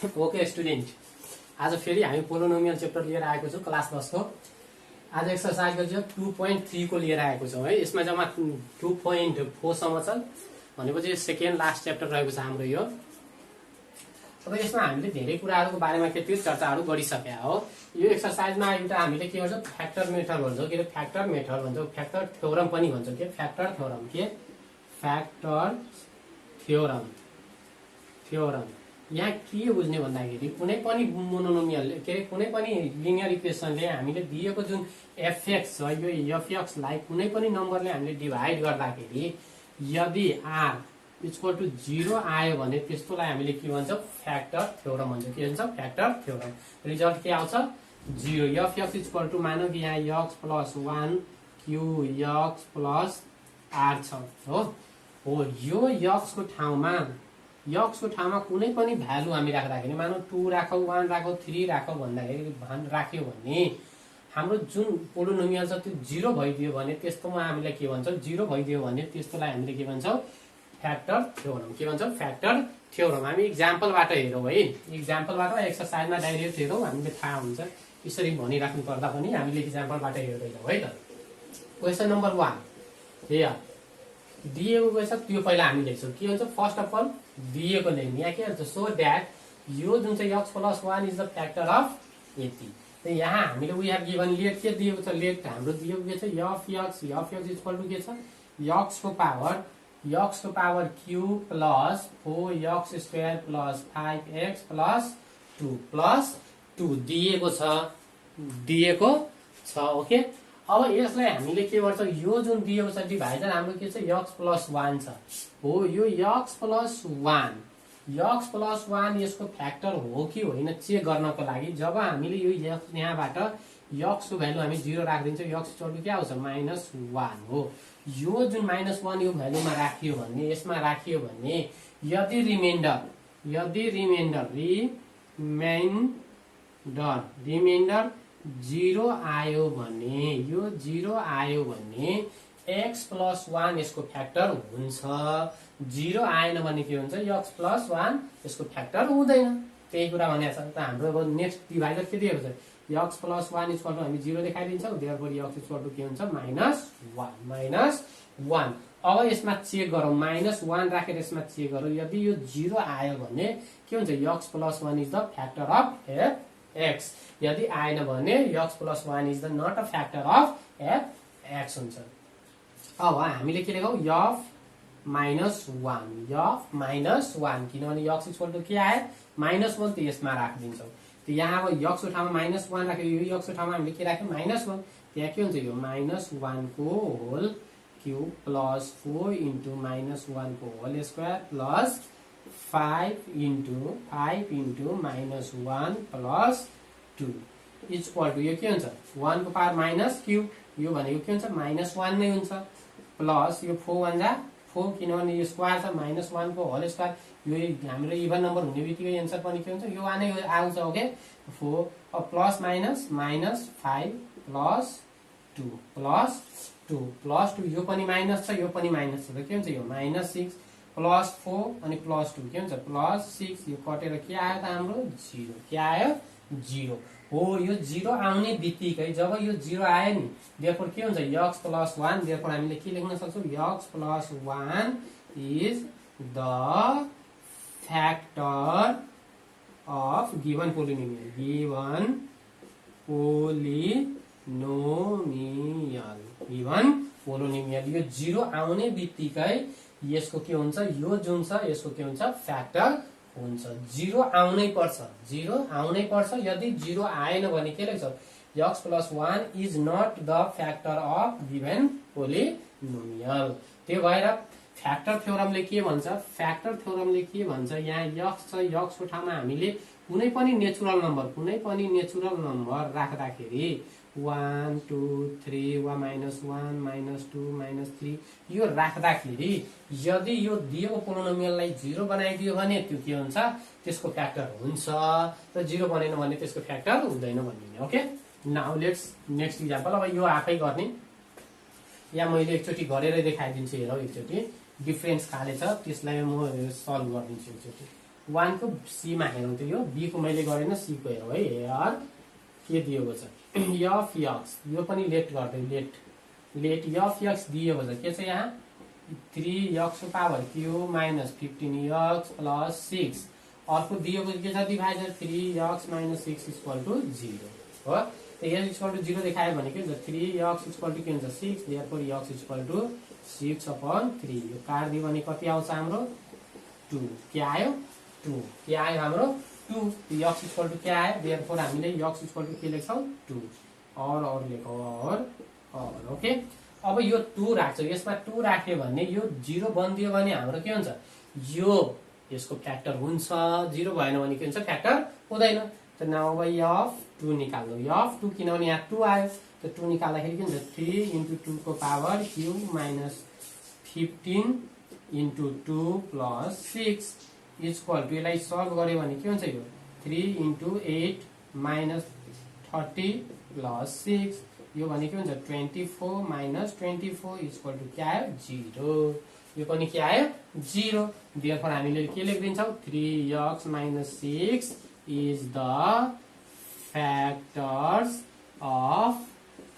Okay student, आज फेरि हामी पोलिनोमियल च्याप्टर लिएर आएको छौँ क्लास 10 को। आज एक्सरसाइजको चाहिँ 2.3 को लिएर आएको छौँ है। यसमा जम्मा 2.4 सम्म छ, भनेपछि सेकेन्ड लास्ट च्याप्टर रहेको छ हाम्रो यो। अब यसमा हामीले धेरै कुराहरूको बारेमा के थियो चर्चाहरू गरिसक्या हो। यो एक्सरसाइजमा एउटा हामीले के भन्छ फ्याक्टर मेथड भन्छौँ, के फ्याक्टर मेथड भन्छौँ, फ्याक्टर थ्योरम पनि भन्छौँ, के फ्याक्टर थ्योरम, के फ्याक्टर थ्योरम। यहाँ के बुझ्ने भन्दाखेरि कुनै पनि मोनोनोमियल के कुनै पनि लिनियर इक्वेसनले हामीले दिएको जुन एफएक्स छ यो एफएक्सलाई कुनै पनि नम्बरले हामीले डिभाइड गर्दाखेरि यदि r इक्वल टु 0 आयो भने त्यस्तोलाई हामीले के भन्छौँ फ्याक्टर थ्योरम भन्छौँ। के भन्छ फ्याक्टर थ्योरम। रिजल्ट के आउँछ 0। एफएक्स इक्वल टु मानौ कि यहाँ x + 1 q x + r छ हो यो x को ठाउँमा कुनै पनि भ्यालु हामी राख्दाखेरि मानौ 2 राखौ 1 राखौ 3 राखौ भन्दाखेरि राख्यो भने हाम्रो जुन पोलिनोमियल छ त्यो 0 भइदियो भने त्यस्तोमा हामीले के भन्छौँ 0 भइदियो भने त्यस्तोलाई हामीले के भन्छौँ फ्याक्टर थ्योरम। के भन्छौँ फ्याक्टर थ्योरम। हामी इक्जाम्पलबाट हेरौँ है, इक्जाम्पलबाट एक्सरसाइजमा डाइरेक्ट हेरौँ, हामीले थाहा हुन्छ यसरी भनिराख्नु पर्दा पनि हामीले इक्जाम्पलबाट हेर्दैनौँ है त। क्वेसन नम्बर 1 हियर दिएको क्वेसन त्यो पहिला हामी लेख्छौँ। के हुन्छ फर्स्ट अफ अल दिएको लेख्ने यहाँ के हुन्छ सो द्याट यो जुन चाहिँ x + 1 is the factor of यति। यहाँ हामीले वी हेभ गिभन लेट के दिएको छ लेट हाम्रो दिएको के छ एफएक्स इक्वल टु के छ x को power q plus 4x² plus 5x plus 2 दिएको छ ओके। अब यसलाई हामीले के गर्छौँ यो जुन दिएको छ डिभाइजर हाम्रो के छ x + 1 छ हो। यो x + 1 यसको फ्याक्टर हो कि होइन चेक गर्नको लागि जब हामीले यो यहाँबाट x को भ्यालु हामी 0 राखिदिन्छौँ x इक्वल टु के आउँछ -1 हो। यो जुन -1 यो भ्यालुमा राखियो भने यसमा राखियो भने यदि रिमाइन्डर 0 आयो भने यो 0 आयो भने x + 1 यसको फ्याक्टर हुन्छ। 0 आएन भने के हुन्छ x + 1 यसको फ्याक्टर हुँदैन। त्यही कुरा भनेको छ त। हाम्रो अब नेक्स्ट डिभाइजर के दिएको छ x + 1 इक्वल टु हामी 0 देखाइदिन्छौँ, देयरफोर x इक्वल टु के हुन्छ -1। अब यसमा चेक गरौँ -1 राखेर यसमा चेक गरौँ यदि यो 0 आयो भने के हुन्छ x + 1 is the factor of x। यदि आएन भने x + 1 is the not a factor of x हुन्छ। अब हामीले के लेखौँ f -1 किनभने x इक्वल टु के आयो -1 त यसमा राखिदिन्छौँ। त यहाँ अब x को ठाउँमा -1 राख्यो यो x को ठाउँमा हामीले के राख्यौँ -1। त्यहाँ के हुन्छ यो -1 को होल क्यूब प्लस 4 इन्टु -1 को whole square plus 5 into -1 plus 2 equal to यो के हुन्छ 1 को पावर माइनस क्यूब यो भनेको के हुन्छ -1 नै हुन्छ प्लस यो 4 1 जा 4 किनभने यो स्क्वायर छ -1 को होल स्क्वायर यो हाम्रो इभन नम्बर हुने बित्तिकै एन्सर पनि के हुन्छ यो नै आउँछ ओके। 4 अब प्लस माइनस -5 प्लस 2 यो पनि माइनस छ यो पनि माइनस छ के हुन्छ यो -6 प्लस 4 अनि प्लस 2 के हुन्छ +6 यो कटेर के आयो त हाम्रो 0। के आयो 0 हो। यो 0 आउने बित्तिकै जब यो 0 आयो नि देयरफोर के हुन्छ x + 1 देयरफोर हामीले के लेख्न सक्छौँ x + 1 is the factor of given polynomial. यो 0 आउने बित्तिकै यसको के हुन्छ यो जुन छ यसको के हुन्छ फ्याक्टर हुन्छ। 0 आउनै पर्छ। यदि 0 आएन भने के लेख्छौँ x + 1 is not the factor of given polynomial. त्यो भएर फ्याक्टर थ्योरमले के भन्छ यहाँ x छ x को ठाउँमा हामीले कुनै पनि नेचुरल नम्बर राख्दाखेरि 1 2 3 वा -1 -2 -3 यो राख्दाखेरि यदि यो दिएको पोलिनोमियललाई 0 बनाइदियो भने त्यो के हुन्छ त्यसको फ्याक्टर हुन्छ र 0 बनेन भने त्यसको फ्याक्टर हुँदैन भनिने okay. Now let's next example. अब यो आफै गर्ने या मैले एकचोटि गरेरै देखाइदिन्छु हेरौ एकचोटि डिफरेन्स खाले छ त्यसलाई म सल्भ गरिदिन्छु एकचोटि। 1 को c मा हेरौँ त यो b को मैले गरेन c को हेरौँ है हेयर के दिएको छ f x यो पनि लेट गर्दै लेट f x दिएको छ के छ यहाँ 3x को power cube minus 15x plus 6 अर्को दिएको के छ divider 3x minus 6 equal to 0 हो त यहाँ इक्वल टु 0 देखायो भने के हुन्छ 3x इक्वल टु के हुन्छ 6 देयरफोर x इक्वल टु 6/3 यो काट दियो भने कति आउँछ हाम्रो 2 के आयो 2 के आयो हाम्रो 2 x इक्वल टु के आयो देयरफोर हामीले x इक्वल टु के लेख्छौं 2 और लेखौ और ओके अब यो 2 राख्छ यसमा 2 राख्यो भने यो 0 बन्दियो भने हाम्रो के हुन्छ यो यसको फ्याक्टर हुन्छ 0 भएन भने के हुन्छ फ्याक्टर हुँदैन त नाउ अब f2 निकाल्नु f2 किनभने यहाँ 2 आयो त 2 निकाल्दाखेरि के हुन्छ 3 into 2 को power cube minus 15 into 2 plus 6 equal to यसलाई सल्भ गर्यो भने के हुन्छ यो 3 into 8 minus 30 plus 6 यो भने के हुन्छ 24 minus 24 इक्वल टु के आयो 0 यो पनि के आयो 0 देयरफोर हामीले के लेखिदिन्छौं 3x minus 6 is the factors of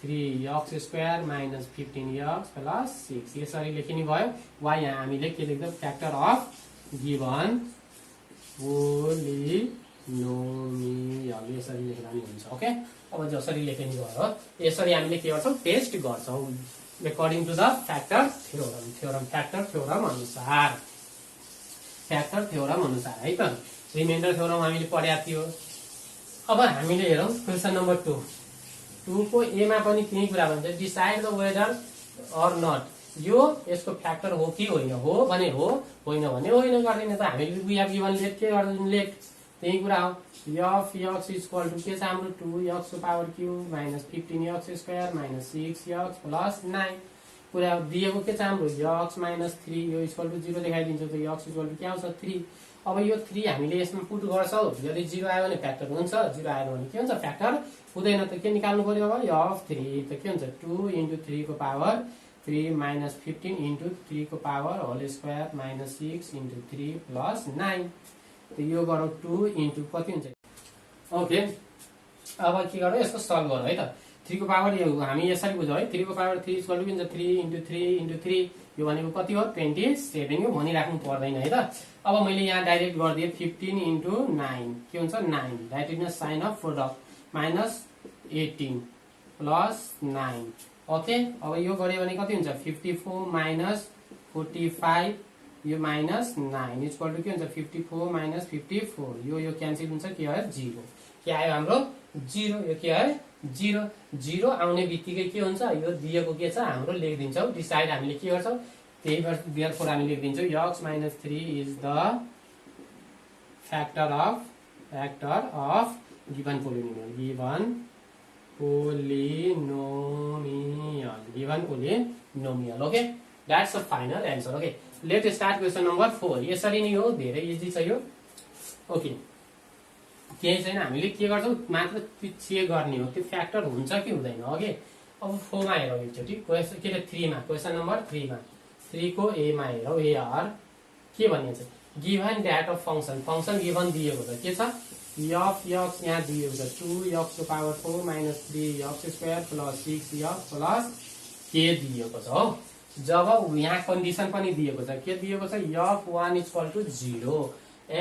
3x square minus 15x plus 6 यसरी लेखिने भयो वा यहाँ हामीले के लेख्छौं फ्याक्टर अफ गिवन पोलिनोमियल यसरी लेख्दा नि हुन्छ ओके अब जसरी लेखिने भयो यसरी हामीले के गर्छौं टेस्ट गर्छौं according to the factor theorem factor theorem अनुसार है त रिमाइन्डर थ्योरम हामीले पढ्या थियो अब हामीले हेरौं क्वेशन नम्बर 2 को ए मा पनि त्यही कुरा भन्छ decide the whether or not यो यसको फ्याक्टर हो कि होइन हो भने हो होइन भने होइन गर्दैन त हामीले वी हेभ गिवन लेट के गर्दैन लेट त्यही कुरा हो f x इक्वल टु के छ हाम्रो 2x को power cube minus 15x square minus 6x plus 9 कुरा दिएको के छ हाम्रो x माइनस 3 यो इक्वल टु 0 देखाइदिन्छ त x इक्वल टु के आउँछ 3 अब यो 3 हामीले यसमा पुट गर्छौं यदि 0 आयो भने फ्याक्टर हुन्छ 0 आएन भने के हुन्छ फ्याक्टर हुँदैन त के निकाल्नु पर्यो अब f 3 त के हुन्छ 2 into 3 को पावर 3 minus 15 into 3 को power whole square minus 6 into 3 plus 9 त यो गरौँ 2 into कति हुन्छ ओके अब के गरौँ यसको सल्भ गरौँ है त 3 को पावर यो हामी यसरी बुझौँ है 3 को पावर 3 इक्वल टु के हुन्छ 3 into 3 into 3 यो भनेको कति हो 27 यो भनिराख्नु पर्दैन है त अब मैले यहाँ डाइरेक्ट गरिदिए 15 into 9 के हुन्छ 9 that is the sign of product minus 18 plus 9 okay अब यो गरे भने कति हुन्छ 54 माइनस 45 यो माइनस 9 इक्वल टु के हुन्छ 54 माइनस 54 यो क्यान्सल हुन्छ के आयो 0 के आयो हाम्रो 0 यो के आयो 0 आउने बित्तिकै के हुन्छ यो दिएको के छ हाम्रो लेखिदिन्छौं डिसाइड हामीले के गर्छौं त्यही देयरफोर हामी लेखिदिन्छौं x minus 3 is the factor of given polynomial okay that's the final answer okay let's start question number 4 यसरी नै हो धेरै इजी छ यो ओके केही छैन हामीले के गर्छौं मात्र चेक गर्ने हो त्यो फ्याक्टर हुन्छ कि हुँदैन ओके अब 4 मा हेरौँ एकचोटी क्वेशन के 3 मा क्वेशन नम्बर 3 मा 3 को ए मा हेरौँ ए आर के भनिन्छ given that of function given दिएको छ के छ f x यहाँ दिएको छ 2x को power 4 minus 3x square plus 6x plus के दिएको छ हो जब यहाँ कन्डिसन पनि दिएको छ के दिएको छ f1 equal to 0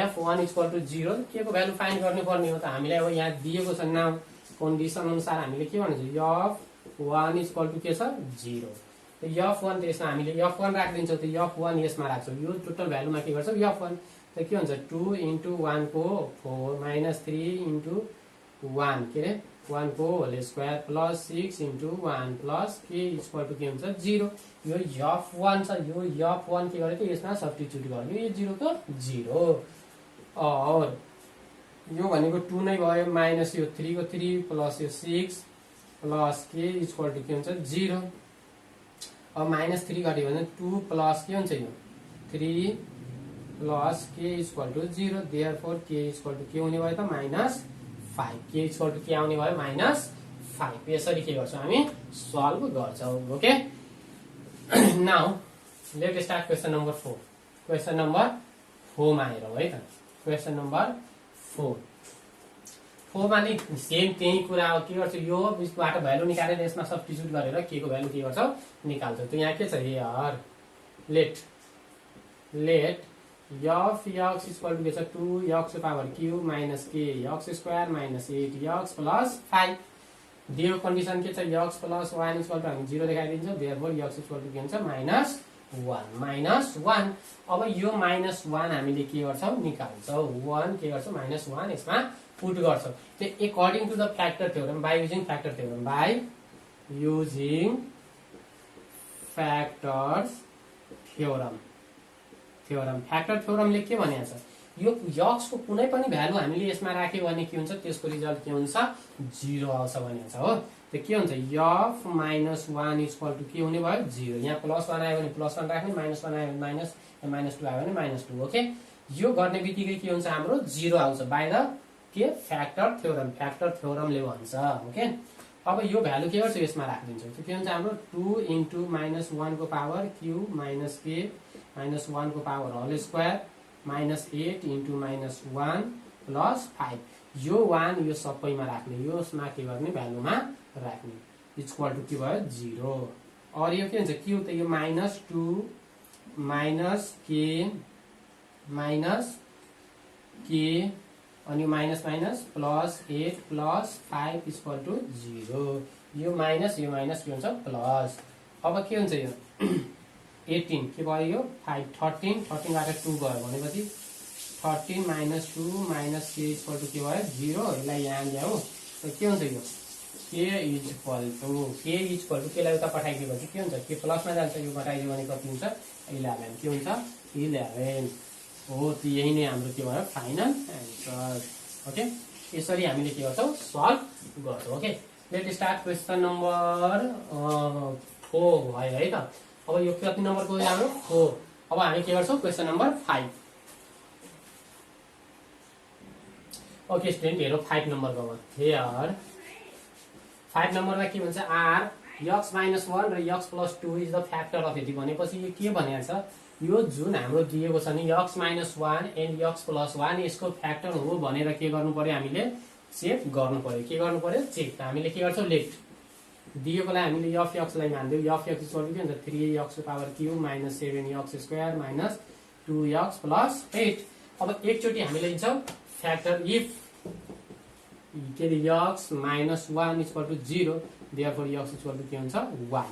f1 equal to 0 के को भ्यालु फाइन्ड गर्नुपर्ने हो त हामीले अब यहाँ दिएको छ नाम कन्डिसन अनुसार हामीले के भन्छ f1 इक्वल टु के छ 0 त f1 त्यसमा हामीले f1 राख्दिन्छौं त f1 यसमा राख्छौं यो टोटल भ्यालुमा के गर्छौं f1 त के हुन्छ 2 into 1 को 4 minus 3 into 1 के रे 1 को whole square plus 6 into 1 plus के इक्वल टु के हुन्छ 0 यो f1 छ यो f1 के गरे त यसमा सब्स्टिट्युट गर्नु यो 0 को 0 और यो भनेको 2 नै भयो माइनस यो 3 को 3 प्लस यो 6 प्लस के इक्वल टु के हुन्छ 0 अब माइनस 3 गरे भने 2 प्लस के हुन्छ यो 3 प्लस के इक्वल टु 0 देयरफोर के इक्वल टु के हुने भयो त माइनस 5 के इक्वल टु के आउने भयो माइनस 5 यसरी के गर्छौं हामी सल्भ गर्छौं okay now let start question number 4 question number 4 मा हेरौँ है त क्वेसन नम्बर 4 मा नि सेम त्यही कुरा हो। के गर्छ यो बिचबाट भ्यालु निकालेर यसमा सब्स्टिट्युट गरेर के को भ्यालु के गर्छौ निकाल्छौ। त यहाँ के छ here let f x equal to के छ 2x power cube minus k x square minus 8x plus 5 दियो कन्डिसन के छ x प्लस 1 इक्वल टु हामी 0 देखाइदिन्छौँ। देयरफोर x इक्वल टु के हुन्छ -1 अब यो -1 हामीले के गर्छौँ निकाल्छौँ 1 के गर्छौँ -1 यसमा पुट गर्छौँ। त्यो according to the factor theorem by using factor theorem factor थ्योरमले के भनेको छ यो x को कुनै पनि भ्यालु हामीले यसमा राख्यो भने के हुन्छ त्यसको रिजल्ट के हुन्छ 0 आउँछ भनेको छ हो। त्यो के हुन्छ f -1 इक्वल टु के हुने भयो 0। यहाँ +1 आयो भने +1 राख्ने -1 आयो भने -2 आयो भने -2 ओके। यो गर्ने बित्तिकै के हुन्छ हाम्रो 0 आउँछ बाइ द के फ्याक्टर थ्योरमले भन्छ ओके। अब यो भ्यालु के गर्छ यसमा राखिदिन्छौँ। त्यो के हुन्छ हाम्रो 2 इन्टु -1 को पावर क्यूब माइनस k -1 को power whole square -8 into -1 plus 5 यो 1 यो सबैमा राख्ने यो यसमा के गर्ने भ्यालुमा राख्ने इक्वल टु के भयो 0। और यो के हुन्छ क्यू त यो -2 -k अनि minus plus 8 plus 5 equal to 0। यो माइनस के हुन्छ प्लस। अब के हुन्छ यो 18 के भयो यो 5 13 बाट 2 गयो भनेपछि 13 -2 -k इक्वल टु के भयो 0। यसलाई यहाँ ल्याऊ त के हुन्छ यो k इक्वल टु के लाई उता पठाइदिएपछि के हुन्छ के प्लसमा जान्छ यो घटाइदियो भने कति हुन्छ 11 के हुन्छ 11 हो। त यही नै हाम्रो के भयो फाइनल एन्सर ओके। यसरी हामीले के गर्छौँ सल्भ गर्छौँ okay. Let start question number 4 भयो है त। अब यो कति नम्बरको हो हाम्रो 4। अब हामी के गर्छौँ क्वेसन नम्बर 5 ओके स्टुडेन्ट हेरौ 5 नम्बरको हियर 5 नम्बरमा के भन्छ आर x -1 र x + 2 is the factor of यदि भनेपछि यो के भनेको छ यो जुन हाम्रो दिएको छ नि x -1 एन्ड x + 1 यसको फ्याक्टर हो भनेर के गर्नु पर्यो हामीले चेक गर्नु पर्यो। के गर्नु पर्यो चेक। त हामीले के गर्छौँ लेट दिएकोलाई हामीले f(x) लाई मान्दियौ। f(x) इक्वल टु के हुन्छ 3x को power cube minus 7x square minus 2x plus 8। अब एकचोटि हामीले लिन्छौँ फ्याक्टर इफ के x -1 equal to 0 therefore x equal to के हुन्छ 1।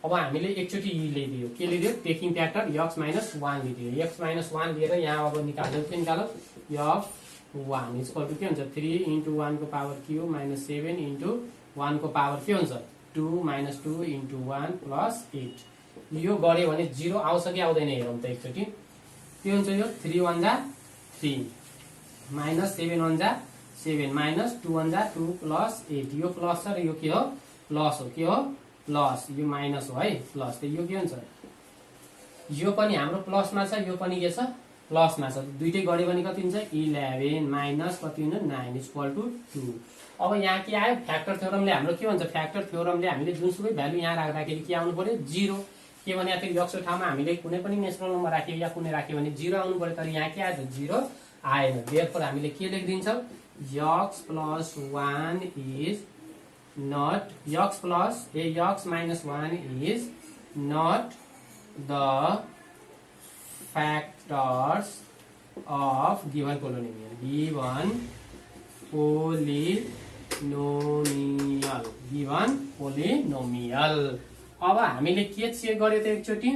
अब हामीले एकचोटि लिदियो के लिदियो टेकिङ फ्याक्टर x -1 लिदियो। x -1 लिएर यहाँ अब निकाल्छौँ के निकालौँ f(1) इक्वल टु के हुन्छ 3 इन्टु 1 को पावर क्यूब माइनस 7 इन्टु 1 को पावर के हुन्छ 2 -2 इन्टु 1 प्लस 8। यो गऱ्यो भने 0 आउँछ कि आउँदैन हेरौँ त एकचोटि। के हुन्छ यो 3 1 जा 3 माइनस 7 1 जा 7 माइनस 2 1 जा 2 प्लस 8 यो प्लस छ र यो के हो प्लस हो के हो प्लस यो माइनस हो है प्लस। त यो के हुन्छ यो पनि हाम्रो प्लसमा छ यो पनि के छ प्लसमा छ। दुईटै गऱ्यो भने कति हुन्छ 11 माइनस कति हुन्छ 9 इक्वल टु 2। अब यहाँ के आयो फ्याक्टर थ्योरमले हाम्रो के भन्छ फ्याक्टर थ्योरमले हामीले जुनसुकै भ्यालु यहाँ राख्दाखेरि के आउनु पर्यो 0। के भने त्यो x को ठाउँमा हामीले कुनै पनि नेचुरल नम्बर राख्यो या कुनै राख्यो भने 0 आउनु पर्यो। तर यहाँ के आयो 0 आएन। देयरफोर हामीले के लेखिदिन्छौँ x + 1 is not x -1 is not the factors of given polynomial। अब हामीले के चेक गर्यो त एकचोटि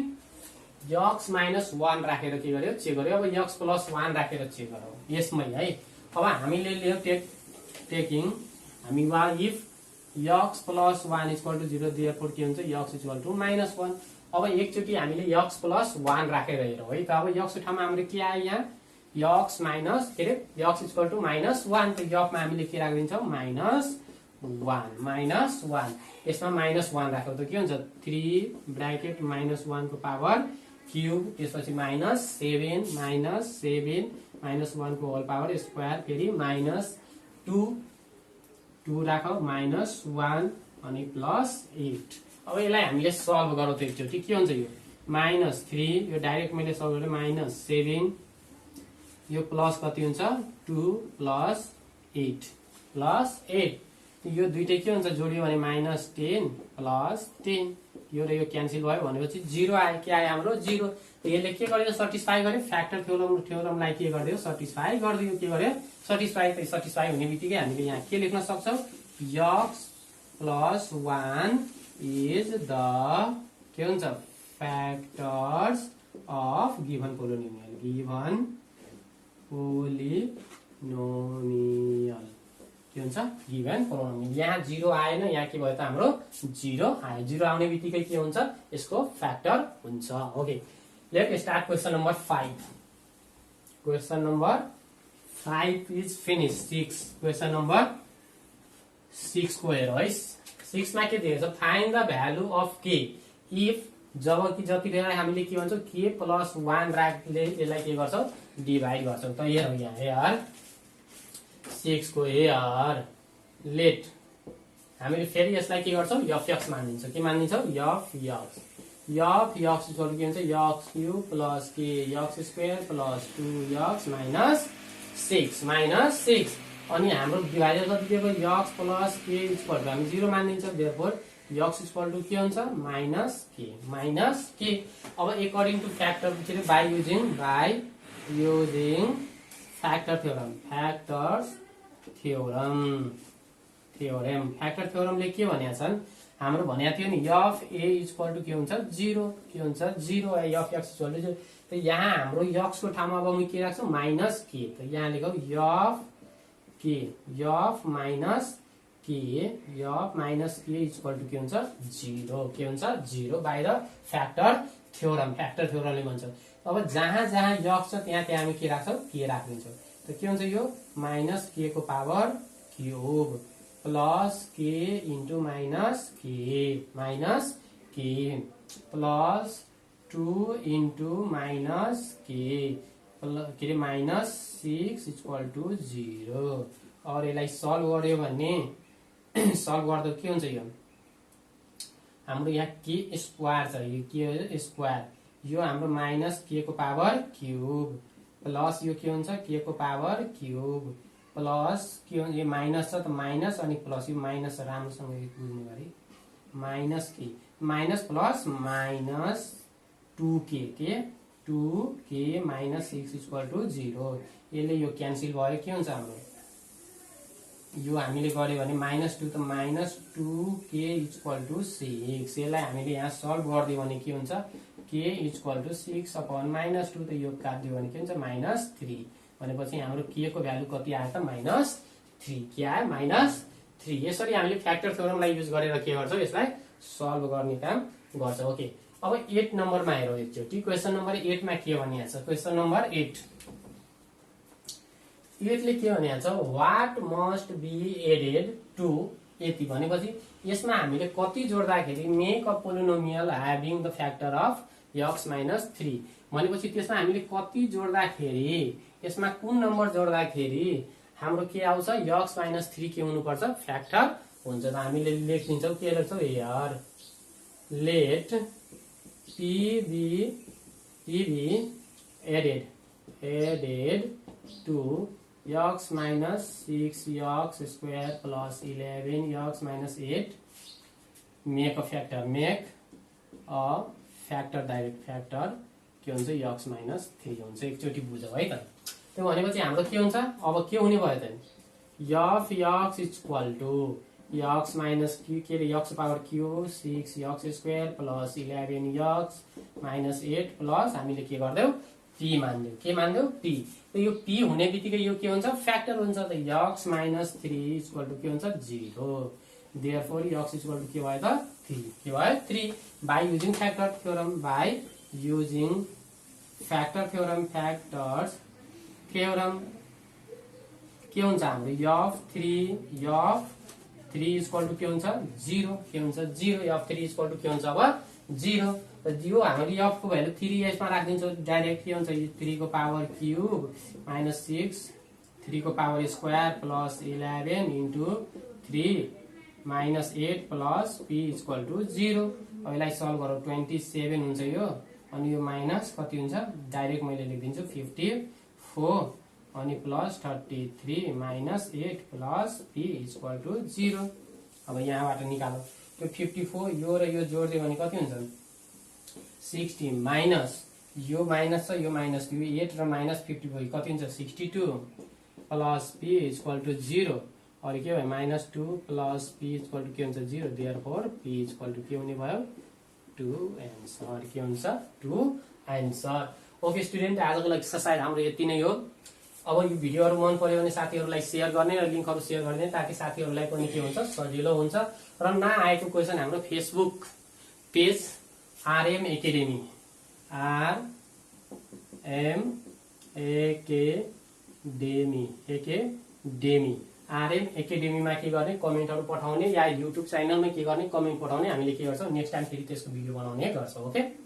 x -1 राखेर के गर्यो चेक गर्यो। अब x + 1 राखेर चेक गरौँ यसमै है। अब हामीले लियो टेकिङ हामी if x + 1 equal to 0 therefore के हुन्छ x इक्वल टु -1। अब एकचोटि हामीले x + 1 राखेर हेरौँ है त। अब x को ठाउँमा हाम्रो के आयो यहाँ x माइनस के अरे x इक्वल टु -1 त f मा हामीले के राखिदिन्छौँ -1 यसमा -1 राख्यो त के हुन्छ 3 ब्राकेट -1 को पावर क्यूब त्यसपछि -7 -1 को होल पावर स्क्वायर फेरि -2 राखौ -1 अनि प्लस 8। अब यसलाई हामीले सल्भ गरौँ त एकचोटि के हुन्छ यो -3 यो डाइरेक्ट मैले सल्भ गरेँ -7 यो प्लस कति हुन्छ 2 प्लस 8 प्लस 8 यो दुईटै के हुन्छ जोडियो भने -10 प्लस 10 यो र यो क्यान्सल भयो भनेपछि 0 आयो के आयो हाम्रो 0 यसले के गर्यो सटिस्फाई गर्यो फ्याक्टर थ्योरमलाई के गर्दियो सटिस्फाई गर्दियो के गर्यो सटिस्फाई हुने बित्तिकै हामीले यहाँ के लेख्न सक्छौं x प्लस 1 इज द के हुन्छ फ्याक्टर्स अफ गिभन पोलिनोमियल के हुन्छ गिभन पोलिनोमियल यहाँ 0 आएन यहाँ के भयो त हाम्रो 0 आयो 0 आउने बित्तिकै के हुन्छ यसको फ्याक्टर हुन्छ okay let's start question number 5 question number 5 is finish 6 question number 6 को हेर है 6 मा के दिएको छ find the value of k if जब कि जति बेला हामीले के भन्छौं k प्लस 1 राख्दै यसलाई के गर्छौं डिभाइड गर्छौं त हेर यहाँ हेर 6 को हेर लेट हामीले फेरि यसलाई के गर्छौं fx मानिदिन्छौं के मानिदिन्छौं fx इक्वल के हुन्छ x cube plus k x square plus 2x minus 6 अनि हाम्रो डिभाइडर कति दिएको x plus k equal to हामी 0 मानिदिन्छौं देयरफोर x इक्वल टु के हुन्छ माइनस k अब according to factor by using factor थ्योरमले के भनेको छन् हाम्रो भनेको थियो नि f a इक्वल टु के हुन्छ 0 f x इक्वल टु 0 त यहाँ हाम्रो x को ठाउँमा अब म के राख्छु माइनस k त यहाँ लेखौ f minus k equal to के हुन्छ 0 बाइ द फ्याक्टर थ्योरमले भन्छ अब जहाँ x छ त्यहाँ हामी के राख्छौं k राख्दिन्छौं त के हुन्छ यो माइनस k को power cube plus k into minus k plus 2 into minus के माइनस 6 इक्वल टु 0 और यसलाई सल्भ गर्यो भने सल्भ गर्दा के हुन्छ यो हाम्रो यहाँ के स्क्वायर छ यो के स्क्वायर यो हाम्रो माइनस k को पावर क्यूब प्लस यो के हुन्छ k को पावर क्यूब प्लस के हुन्छ यो माइनस छ त माइनस अनि प्लस यो माइनस राम्रोसँग बुझ्नु गरी minus plus minus 2k minus 6 equal to 0 यसले यो क्यान्सल भयो के हुन्छ हाम्रो यो हामीले गर्यो भने -2 त -2k इक्वल टु 6 यसलाई हामीले यहाँ सल्भ गर्दियो भने के हुन्छ k इक्वल टु 6 अपॉन -2 त यो काट्दियो भने के हुन्छ -3 भनेपछि हाम्रो k को भ्यालु कति आयो त -3 के आयो -3 यसरी हामीले फ्याक्टर थ्योरमलाई युज गरेर के गर्छौं यसलाई सल्भ गर्ने काम गर्छौं ओके अब 8 नम्बरमा हेरौं एकचोटी क्वेशन नम्बर 8 मा के भनिएको छ क्वेशन नम्बर 8 ले के भनिएको छ what must be added to यति भनेपछि यसमा हामीले कति जोड्दाखेरि make a polynomial having the factor of x - 3 भनेपछि त्यसमा हामीले कति जोड्दाखेरि यसमा कुन नम्बर जोड्दाखेरि हाम्रो के आउँछ x - 3 के हुनुपर्छ फ्याक्टर हुन्छ त हामीले लेखिदिन्छौं के लेख्छौं here let p be added to x minus 6x square plus 11x minus 8 make a factor direct factor के हुन्छ x minus 3 हुन्छ एकचोटी बुझौ है त त्यो भनेपछि हाम्रो के हुन्छ अब के हुने भयो त f x equal to x minus q के रे x power q 6x square plus 11x minus 8 plus हामीले के गर्दैौ p मान्दियौ के मान्दियौ p त यो p हुने बित्तिकै यो के हुन्छ फ्याक्टर हुन्छ त x minus 3 इक्वल टु के हुन्छ 0 देयरफोर x इक्वल टु के भयो त 3 के भयो 3 by using factor theorem by using factor theorem factors theorem के हुन्छ हाम्रो f3 इक्वल टु के हुन्छ 0 के हुन्छ 0 f3 इक्वल टु के हुन्छ अब 0 त यो हामीले f को भ्यालु 3 यसमा राख्दिन्छौं डाइरेक्ट के हुन्छ यो 3 को पावर क्यूब माइनस 6 3 को power square plus 11 into 3 minus 8 plus p equal to 0 अब यसलाई सल्भ गरौँ 27 हुन्छ यो अनि यो माइनस कति हुन्छ डाइरेक्ट मैले लेखिदिन्छु 54 अनि plus 33 minus 8 plus p equal to 0। अब यहाँबाट निकालौँ त्यो 54 यो र यो जोड्दियो भने कति हुन्छ 60 माइनस यो माइनस छ यो माइनस यो 8 र माइनस 54 कति हुन्छ 62 प्लस p इक्वल टु 0 अनि के भयो minus 2 plus p equal to के हुन्छ 0 देयरफोर p इक्वल टु के हुने भयो 2 आन्सर के हुन्छ 2 आन्सर। ओके स्टुडेन्ट आजको लागि सायद हाम्रो यति नै हो। अब यो भिडियोहरु मन पर्यो भने साथीहरुलाई शेयर गर्ने र लिंकहरु शेयर गरिदिने ताकि साथीहरुलाई पनि के हुन्छ सजिलो हुन्छ र नआएको क्वेशन हाम्रो Facebook page RM academy RM एकेडेमीमा के गर्ने कमेन्टहरु पठाउने या युट्युब च्यानलमा के गर्ने कमेन्ट पठाउने हामीले के गर्छौं नेक्स्ट टाइम फेरि त्यसको भिडियो बनाउने गर्छौं। ओके।